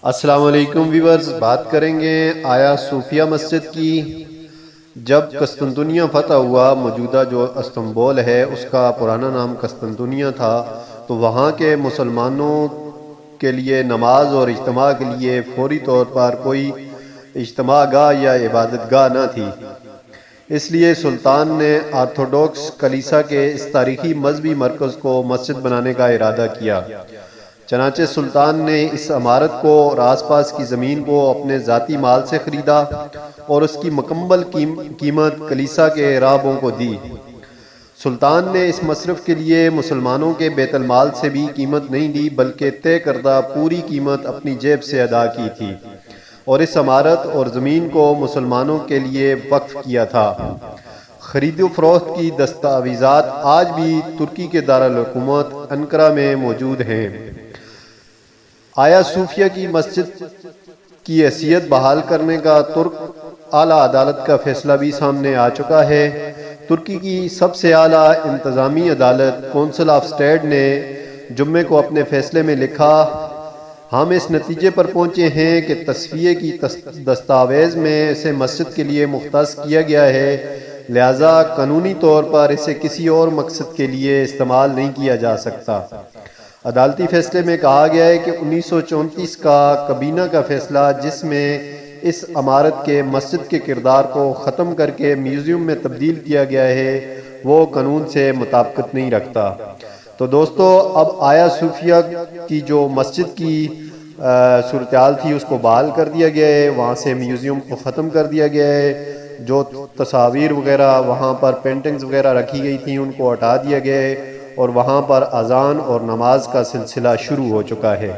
السلام علیکم ویورز، بات کریں گے آیا صوفیہ مسجد کی۔ جب قسطنطنیہ فتح ہوا، موجودہ جو استنبول ہے اس کا پرانا نام قسطنطنیہ تھا، تو وہاں کے مسلمانوں کے لیے نماز اور اجتماع کے لیے فوری طور پر کوئی اجتماع گاہ یا عبادت گاہ نہ تھی۔ اس لیے سلطان نے آرتھوڈوکس کلیسا کے اس تاریخی مذہبی مرکز کو مسجد بنانے کا ارادہ کیا۔ چنانچہ سلطان نے اس عمارت کو اور آس پاس کی زمین کو اپنے ذاتی مال سے خریدا اور اس کی مکمل قیمت کلیسا کے راہبوں کو دی۔ سلطان نے اس مصرف کے لیے مسلمانوں کے بیت المال سے بھی قیمت نہیں دی، بلکہ طے کردہ پوری قیمت اپنی جیب سے ادا کی تھی اور اس عمارت اور زمین کو مسلمانوں کے لیے وقف کیا تھا۔ خرید و فروخت کی دستاویزات آج بھی ترکی کے دارالحکومت انقرہ میں موجود ہیں۔ آیا صوفیہ کی مسجد کی حیثیت بحال کرنے کا ترک اعلیٰ عدالت کا فیصلہ بھی سامنے آ چکا ہے۔ ترکی کی سب سے اعلیٰ انتظامی عدالت کونسل آف اسٹیٹ نے جمعے کو اپنے فیصلے میں لکھا، ہم اس نتیجے پر پہنچے ہیں کہ تصفیے کی دستاویز میں اسے مسجد کے لیے مختص کیا گیا ہے، لہذا قانونی طور پر اسے کسی اور مقصد کے لیے استعمال نہیں کیا جا سکتا۔ عدالتی فیصلے میں کہا گیا ہے کہ 1934 کا کابینہ کا فیصلہ، جس میں اس عمارت کے مسجد کے کردار کو ختم کر کے میوزیم میں تبدیل کیا گیا ہے، وہ قانون سے مطابقت نہیں رکھتا۔ تو دوستو، اب آیا صوفیہ کی جو مسجد کی صورتحال تھی اس کو بحال کر دیا گیا ہے، وہاں سے میوزیم کو ختم کر دیا گیا ہے، جو تصاویر وغیرہ وہاں پر پینٹنگز وغیرہ رکھی گئی تھیں ان کو ہٹا دیا گیا ہے، اور وہاں پر اذان اور نماز کا سلسلہ شروع ہو چکا ہے۔